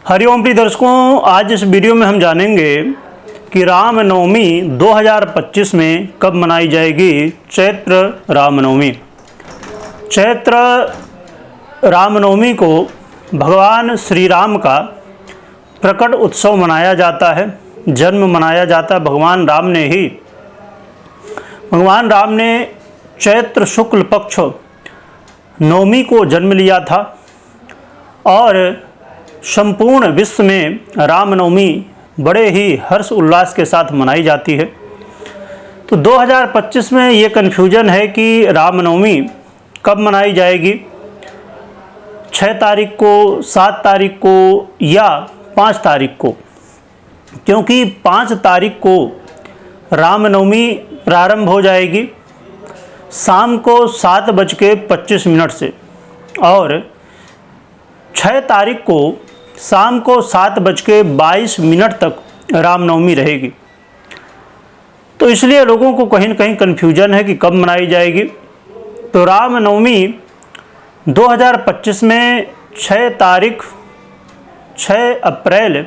हरिओम प्रिय दर्शकों, आज इस वीडियो में हम जानेंगे कि रामनवमी 2025 में कब मनाई जाएगी। चैत्र रामनवमी। चैत्र रामनवमी को भगवान श्री राम का प्रकट उत्सव मनाया जाता है, जन्म मनाया जाता है। भगवान राम ने चैत्र शुक्ल पक्ष नवमी को जन्म लिया था और संपूर्ण विश्व में रामनवमी बड़े ही हर्ष उल्लास के साथ मनाई जाती है। तो 2025 में ये कन्फ्यूजन है कि रामनवमी कब मनाई जाएगी, 6 तारीख को, 7 तारीख को या 5 तारीख को, क्योंकि 5 तारीख को रामनवमी प्रारंभ हो जाएगी शाम को 7:25 से और 6 तारीख को शाम को 7:22 तक रामनवमी रहेगी। तो इसलिए लोगों को कहीं न कहीं कन्फ्यूजन है कि कब मनाई जाएगी। तो रामनवमी 2025 में 6 अप्रैल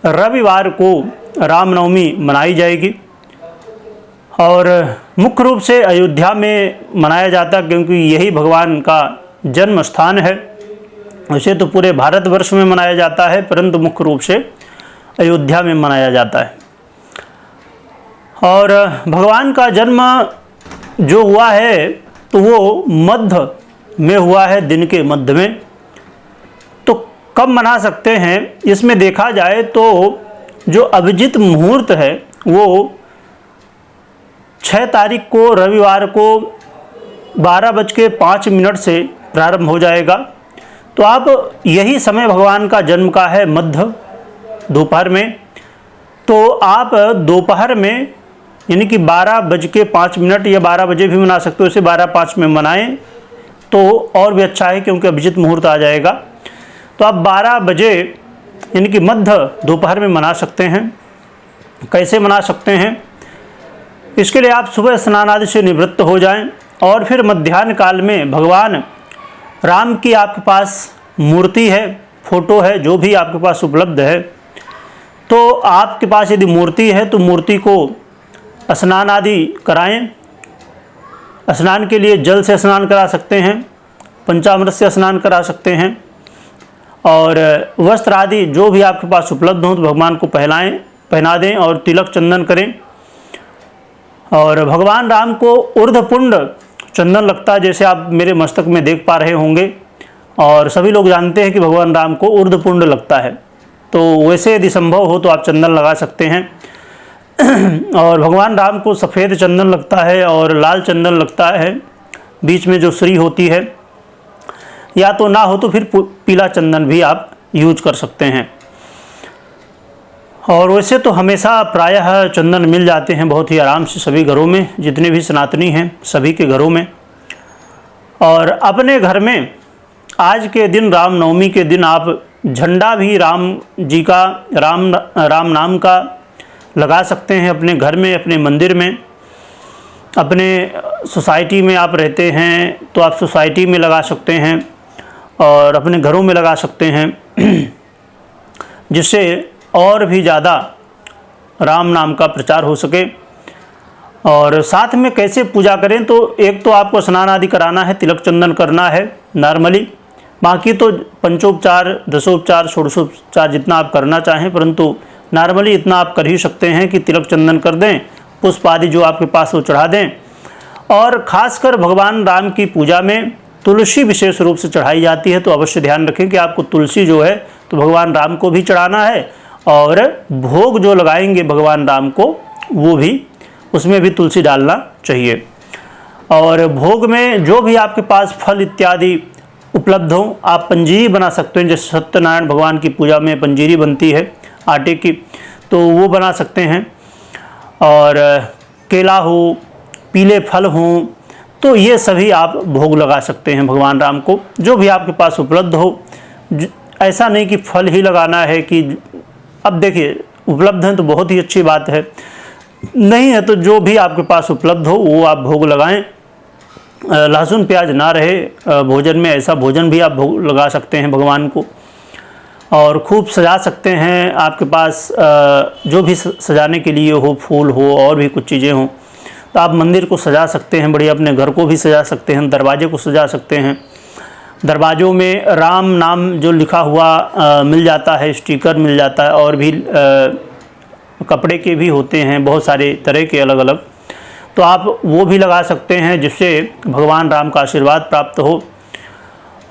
रविवार को रामनवमी मनाई जाएगी और मुख्य रूप से अयोध्या में मनाया जाता है, क्योंकि यही भगवान का जन्म स्थान है। वैसे तो पूरे भारतवर्ष में मनाया जाता है, परंतु मुख्य रूप से अयोध्या में मनाया जाता है। और भगवान का जन्म जो हुआ है तो वो मध्य में हुआ है, दिन के मध्य में। तो कब मना सकते हैं, इसमें देखा जाए तो जो अभिजित मुहूर्त है वो 6 तारीख को रविवार को 12:05 से प्रारंभ हो जाएगा। तो आप यही समय भगवान का जन्म का है, मध्य दोपहर में। तो आप दोपहर में यानी कि 12:05 या 12 बजे भी मना सकते हो, इसे 12:05 में मनाएं तो और भी अच्छा है, क्योंकि अभिजित मुहूर्त आ जाएगा। तो आप 12 बजे यानी कि मध्य दोपहर में मना सकते हैं। कैसे मना सकते हैं, इसके लिए आप सुबह स्नान आदि से निवृत्त हो जाएं और फिर मध्याह्न काल में भगवान राम की आपके पास मूर्ति है, फोटो है, जो भी आपके पास उपलब्ध है, तो आपके पास यदि मूर्ति है तो मूर्ति को स्नान आदि कराएं। स्नान के लिए जल से स्नान करा सकते हैं, पंचामृत से स्नान करा सकते हैं और वस्त्र आदि जो भी आपके पास उपलब्ध हों तो भगवान को पहना दें और तिलक चंदन करें। और भगवान राम को ऊर्ध्वपुंड चंदन लगता है, जैसे आप मेरे मस्तक में देख पा रहे होंगे, और सभी लोग जानते हैं कि भगवान राम को ऊर्ध्वपुंड लगता है। तो वैसे यदि संभव हो तो आप चंदन लगा सकते हैं। और भगवान राम को सफ़ेद चंदन लगता है और लाल चंदन लगता है, बीच में जो श्री होती है, या तो ना हो तो फिर पीला चंदन भी आप यूज कर सकते हैं। और वैसे तो हमेशा प्रायः चंदन मिल जाते हैं बहुत ही आराम से सभी घरों में, जितने भी सनातनी हैं सभी के घरों में। और अपने घर में आज के दिन, रामनवमी के दिन, आप झंडा भी राम जी का, राम नाम का लगा सकते हैं अपने घर में, अपने मंदिर में। अपने सोसाइटी में आप रहते हैं तो आप सोसाइटी में लगा सकते हैं और अपने घरों में लगा सकते हैं, जिससे और भी ज़्यादा राम नाम का प्रचार हो सके। और साथ में कैसे पूजा करें, तो एक तो आपको स्नान आदि कराना है, तिलक चंदन करना है नॉर्मली, बाकी तो पंचोपचार, दशोपचार, षोडशोपचार जितना आप करना चाहें, परंतु नॉर्मली इतना आप कर ही सकते हैं कि तिलक चंदन कर दें, पुष्प आदि जो आपके पास वो चढ़ा दें। और ख़ासकर भगवान राम की पूजा में तुलसी विशेष रूप से चढ़ाई जाती है, तो अवश्य ध्यान रखें कि आपको तुलसी जो है तो भगवान राम को भी चढ़ाना है और भोग जो लगाएंगे भगवान राम को वो भी, उसमें भी तुलसी डालना चाहिए। और भोग में जो भी आपके पास फल इत्यादि उपलब्ध हो, आप पंजीरी बना सकते हैं। जैसे सत्यनारायण भगवान की पूजा में पंजीरी बनती है आटे की, तो वो बना सकते हैं। और केला हो, पीले फल हों, तो ये सभी आप भोग लगा सकते हैं भगवान राम को, जो भी आपके पास उपलब्ध हो। ऐसा नहीं कि फल ही लगाना है कि, अब देखिए उपलब्ध हैं तो बहुत ही अच्छी बात है, नहीं है तो जो भी आपके पास उपलब्ध हो वो आप भोग लगाएं। लहसुन प्याज ना रहे भोजन में, ऐसा भोजन भी आप भोग लगा सकते हैं भगवान को। और खूब सजा सकते हैं। आपके पास जो भी सजाने के लिए हो, फूल हो और भी कुछ चीज़ें हों, तो आप मंदिर को सजा सकते हैं बढ़िया। अपने घर को भी सजा सकते हैं, दरवाजे को सजा सकते हैं। दरवाज़ों में राम नाम जो लिखा हुआ मिल जाता है, स्टिकर मिल जाता है, और भी कपड़े के भी होते हैं बहुत सारे तरह के अलग अलग, तो आप वो भी लगा सकते हैं, जिससे भगवान राम का आशीर्वाद प्राप्त हो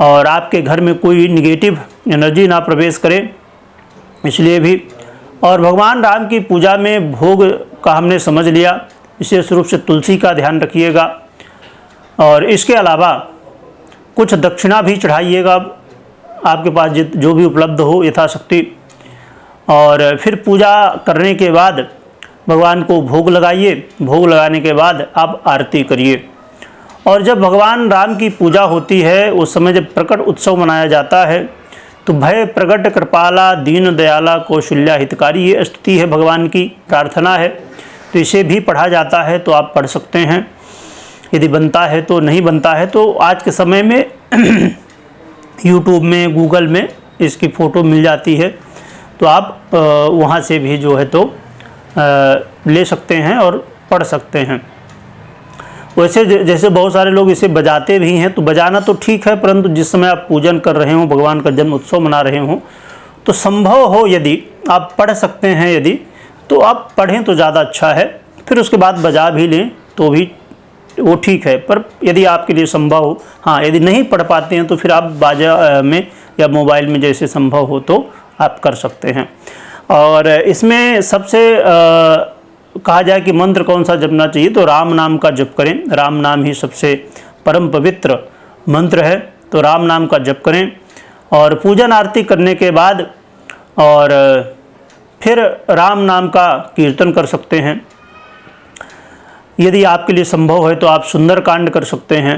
और आपके घर में कोई निगेटिव एनर्जी ना प्रवेश करे, इसलिए भी। और भगवान राम की पूजा में भोग का हमने समझ लिया, विशेष रूप से तुलसी का ध्यान रखिएगा। और इसके अलावा कुछ दक्षिणा भी चढ़ाइएगा, आपके पास जो भी उपलब्ध हो यथाशक्ति। और फिर पूजा करने के बाद भगवान को भोग लगाइए। भोग लगाने के बाद आप आरती करिए। और जब भगवान राम की पूजा होती है, उस समय जब प्रकट उत्सव मनाया जाता है, तो भय प्रगट कृपाला दीन दयाला कौशल्या हितकारी, ये स्तुति है भगवान की, प्रार्थना है। तो इसे भी पढ़ा जाता है, तो आप पढ़ सकते हैं यदि बनता है तो। नहीं बनता है तो आज के समय में यूट्यूब में, गूगल में इसकी फ़ोटो मिल जाती है, तो आप वहाँ से भी जो है तो ले सकते हैं और पढ़ सकते हैं। वैसे जैसे बहुत सारे लोग इसे बजाते भी हैं, तो बजाना तो ठीक है, परंतु जिस समय आप पूजन कर रहे हों, भगवान का जन्म उत्सव मना रहे हों, तो संभव हो यदि आप पढ़ सकते हैं, यदि तो आप पढ़ें तो ज़्यादा अच्छा है। फिर उसके बाद बजा भी लें तो भी वो ठीक है। पर यदि आपके लिए संभव हो, हाँ, यदि नहीं पढ़ पाते हैं तो फिर आप बाजा में या मोबाइल में जैसे संभव हो तो आप कर सकते हैं। और इसमें सबसे कहा जाए कि मंत्र कौन सा जपना चाहिए, तो राम नाम का जप करें। राम नाम ही सबसे परम पवित्र मंत्र है, तो राम नाम का जप करें। और पूजन आरती करने के बाद और फिर राम नाम का कीर्तन कर सकते हैं। यदि आपके लिए संभव है तो आप सुंदरकांड कर सकते हैं।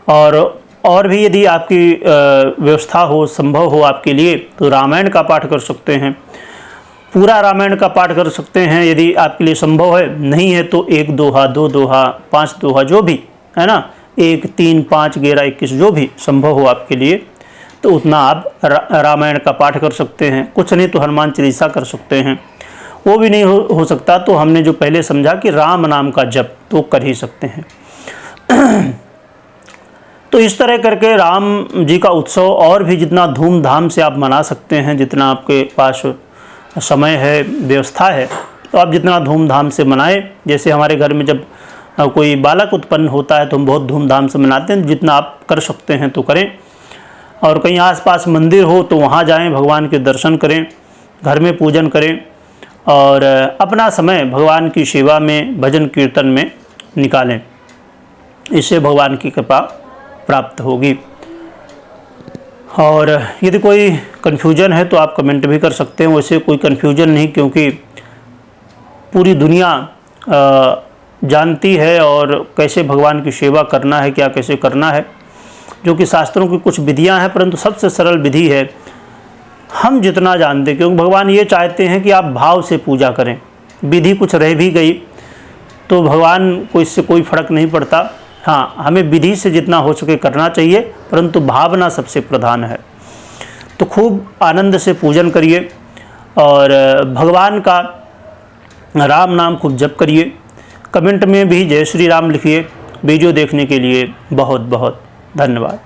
और भी यदि आपकी व्यवस्था हो, संभव हो आपके लिए, तो रामायण का पाठ कर सकते हैं। पूरा रामायण का पाठ कर सकते हैं यदि आपके लिए संभव है। नहीं है तो 1 दोहा, 2 दोहा, 5 दोहा, जो भी है ना, 1, 3, 5, 11, 21, जो भी संभव हो आपके लिए, तो उतना आप रामायण का पाठ कर सकते हैं। कुछ नहीं तो हनुमान चालीसा कर सकते हैं। वो भी नहीं हो सकता तो हमने जो पहले समझा कि राम नाम का जप तो कर ही सकते हैं। तो इस तरह करके राम जी का उत्सव और भी जितना धूमधाम से आप मना सकते हैं, जितना आपके पास समय है, व्यवस्था है, तो आप जितना धूमधाम से मनाएं। जैसे हमारे घर में जब कोई बालक उत्पन्न होता है तो हम बहुत धूमधाम से मनाते हैं। जितना आप कर सकते हैं तो करें। और कहीं आसपास मंदिर हो तो वहाँ जाएं, भगवान के दर्शन करें, घर में पूजन करें और अपना समय भगवान की सेवा में, भजन कीर्तन में निकालें। इससे भगवान की कृपा प्राप्त होगी। और यदि कोई कन्फ्यूजन है तो आप कमेंट भी कर सकते हैं। वैसे कोई कन्फ्यूजन नहीं, क्योंकि पूरी दुनिया जानती है और कैसे भगवान की सेवा करना है, क्या कैसे करना है, जो कि शास्त्रों की कुछ विधियां हैं, परंतु सबसे सरल विधि है हम जितना जानते हैं। क्योंकि भगवान ये चाहते हैं कि आप भाव से पूजा करें। विधि कुछ रह भी गई तो भगवान को इससे कोई फर्क नहीं पड़ता। हाँ, हमें विधि से जितना हो सके करना चाहिए, परंतु भावना सबसे प्रधान है। तो खूब आनंद से पूजन करिए और भगवान का राम नाम खूब जप करिए। कमेंट में भी जय श्री राम लिखिए। वीडियो देखने के लिए बहुत बहुत धन्यवाद।